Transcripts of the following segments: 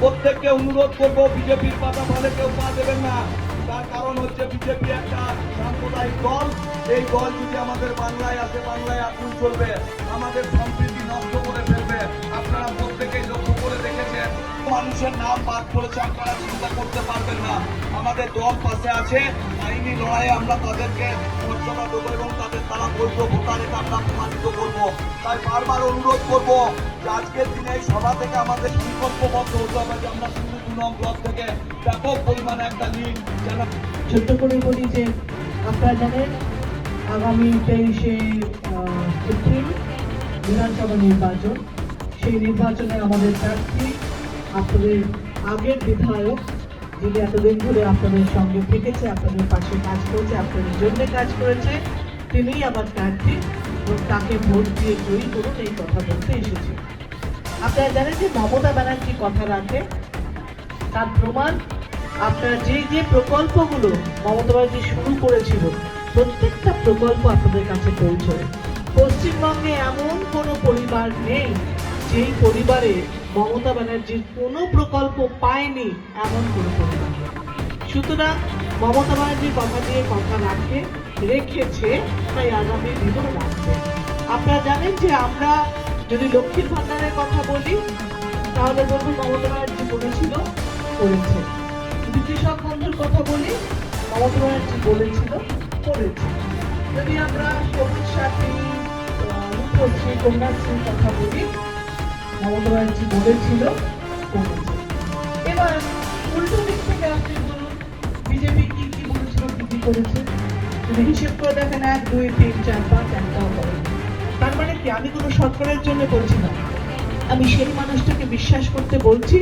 প্রত্যেককে অনুরোধ করব, বিজেপির পাতা ফলে কেউ পা দেবেন না। তার কারণ হচ্ছে বিজেপি একটা সাম্প্রদায়িক দল। এই দল যদি আমাদের বাংলায় আসে, বাংলায় আগুন চলবে, আমাদের সম্প্রীতি নষ্ট করে ফেলবে। আপনারা প্রত্যেকেই লক্ষ্য করে দেখেছেন, মানুষের নাম বাদ করেছে, আপনারা চিন্তা করতে পারবেন না। আমাদের দল পাশে আছে, আইনি লড়াইয়ে আমরা তাদেরকে মর্যাদা দেবো এবং তাদের তারা বৈধ ভোটার এটা আমরা প্রমাণিত করবো। তাই বারবার অনুরোধ করবো যে আজকের দিনে এই সভা থেকে আমাদের সংকল্পবদ্ধ হতে হবে যে আমরা শুধু 2 নং ব্লক থেকে ব্যাপক পরিমাণে একটা লিড যেন। ছোট্ট করে বলি যে আপনারা জানেন আগামী 23শে এপ্রিল বিধানসভা নির্বাচন। সেই নির্বাচনে আমাদের প্রার্থী আপনাদের আগের বিধায়ক, যিনি এতদিন ধরে আপনাদের সঙ্গে থেকেছে, আপনাদের পাশে কাজ করেছে, আপনাদের জন্য কাজ করেছে, তিনিই আমার প্রার্থী এবং তাকে ভোট দিয়ে জয়ী করুন এই কথা বলতে এসেছে। আপনারা জানেন যে মমতা ব্যানার্জি কথা রাখে, তার প্রমাণ আপনারা যে প্রকল্পগুলো মমতা ব্যানার্জি শুরু করেছিল প্রত্যেকটা প্রকল্প আপনাদের কাছে পৌঁছয়। পশ্চিমবঙ্গে এমন কোনো পরিবার নেই যেই পরিবারে মমতা ব্যানার্জির কোনো প্রকল্প পায়নি, এমন কোনো পরিবার নেই। সুতরাং মমতা ব্যানার্জির কথা দিয়ে কথা রেখেছে, তাই আগামী দিনও রাখবে। আপনারা জানেন যে আমরা যদি লক্ষ্মীর ভান্ডারের কথা বলি তাহলে বলবো মমতা ব্যানার্জি বলেছিল, করেছে। যদি কৃষক বন্ধুর কথা বলি মমতা ব্যানার্জি বলেছিল, করেছে। যদি আমরা সবুজ সাথী, রূপশ্রী, কন্যাশ্রীর কথা বলি মমতা ব্যানার্জি বলেছিল, করেছে। এবার উল্টো দিক থেকে আপনি বলুন বিজেপি কি কি বলেছিল, কি কি করেছে। যদি হিসেব করে দেখেন 1, 2, 3, 4, 5 একটাও করেন। তার মানে কি আমি কোনো সরকারের জন্য বলছি না, আমি সেই মানুষটাকে বিশ্বাস করতে বলছি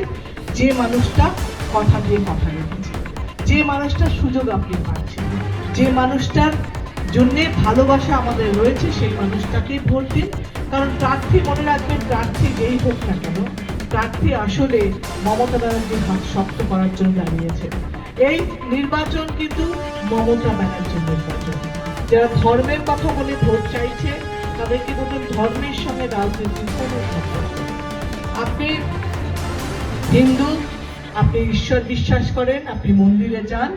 যে মানুষটা কথা দিয়ে কথা রেখেছে, যে মানুষটার সুযোগ আপনি পাচ্ছেন, যে মানুষটার জন্যে ভালোবাসা আমাদের রয়েছে, সেই মানুষটাকেই ভোট দিন। কারণ প্রার্থী মনে রাখবেন, প্রার্থী যেই হোক না কেন, প্রার্থী আসলে মমতা ব্যানার্জির হাত শক্ত করার জন্য দাঁড়িয়েছে। এই নির্বাচন কিন্তু মমতা ব্যানার্জির নির্বাচন। যারা ধর্মের কথা বলে ভোট চাইছে তাদেরকে বলবেন ধর্মের সঙ্গে রাজনীতির কোনো সম্পর্ক। আপনি হিন্দু, আপনি ঈশ্বর বিশ্বাস করেন, আপনি মন্দিরে যান,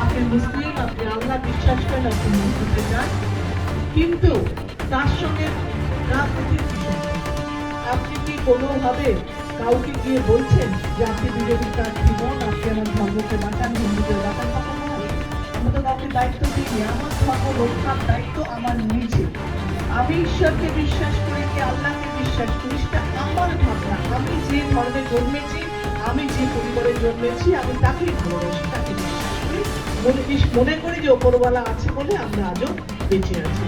আপনি মুসলিম, আপনি আল্লাহ বিশ্বাস করেন, আপনি মসজিদে যান, কিন্তু তার সঙ্গে রাজনীতির বিষয় আপনি কি কোনোভাবে কাউকে গিয়ে বলছেন যে আপনি বিজেপি প্রার্থী হন, আপনি আমার ধর্মকে বাঁচান, হিন্দুদের বাঁচান? আমরা তো কাউকে দায়িত্ব দিইনি, আমার ধর্ম রক্ষার দায়িত্ব আমার নিজে। আমি ঈশ্বরকে বিশ্বাস করি কি আল্লাহকে বিশ্বাস করি সেটা আমার ভাবনা। আমি যে ধর্মে জন্মেছি, আমি যে পরিবারে জন্মেছি, আমি তাকেই ভালোবাসি, তাকে বিশ্বাস করি, মনে করি যে ওপরওয়ালা আছে বলে আমরা আজও বেঁচে আছি।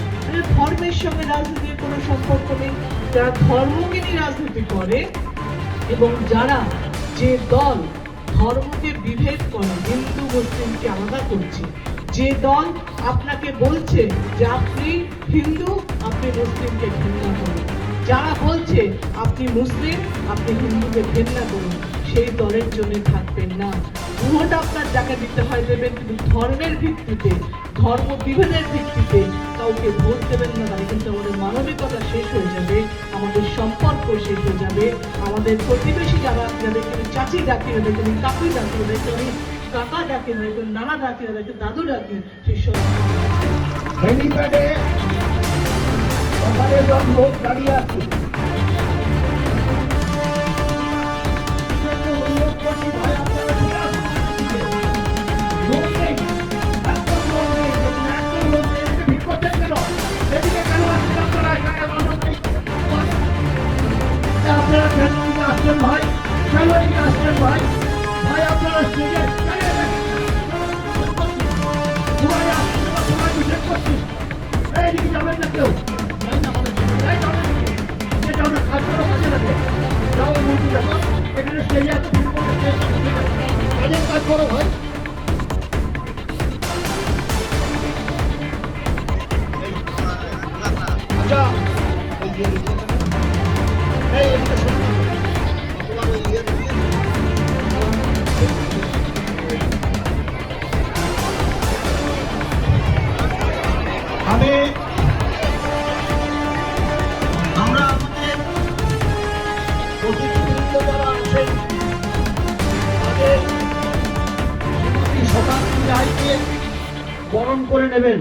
ধর্মের সঙ্গে রাজনীতির কোনো সম্পর্ক নেই। যারা ধর্মকে নিয়ে রাজনীতি করে এবং যারা যে দল ধর্মকে বিভেদ করে, হিন্দু মুসলিমকে আলাদা করছে, যে দল আপনাকে বলছে যে আপনি হিন্দু, আপনি মুসলিমকে ঘৃণা করুন, যারা বলছে আপনি মুসলিম, আপনি হিন্দুকে ঘৃণা করুন, সেই দলের জন্য থাকবেন না। ভোট আপনার যাকে দিতে হয় দেবেন, কিন্তু ধর্মের ভিত্তিতে, ধর্ম বিভেদের ভিত্তিতে কাউকে ভোট দেবেন না। তাহলে কিন্তু আমাদের মানবিকতা শেষ হয়ে যাবে, আমাদের সম্পর্ক শেষ হয়ে যাবে, আমাদের প্রতিবেশী যারা যাদেরকে আমি চাচি ডাকি, যাদেরকে আমি কাকু ডাকি, যাদেরকে আমি কাকা ডাকি, যাদেরকে নানা ডাকি, যাদেরকে দাদু ডাকি, সেই সব লোক দাঁড়িয়ে আছে। আপনারা কেন আসছেন ভাই, কেন আসছেন ভাই, ভাই আপনারা এইদিকে যাবেন না কেউ, এখানে স্টেজে এত কাজ করো ভাই। আচ্ছা আমরা আমাদের প্রতিনিধিবৃন্দ যারা আছেন রায়কে বরণ করে নেবেন।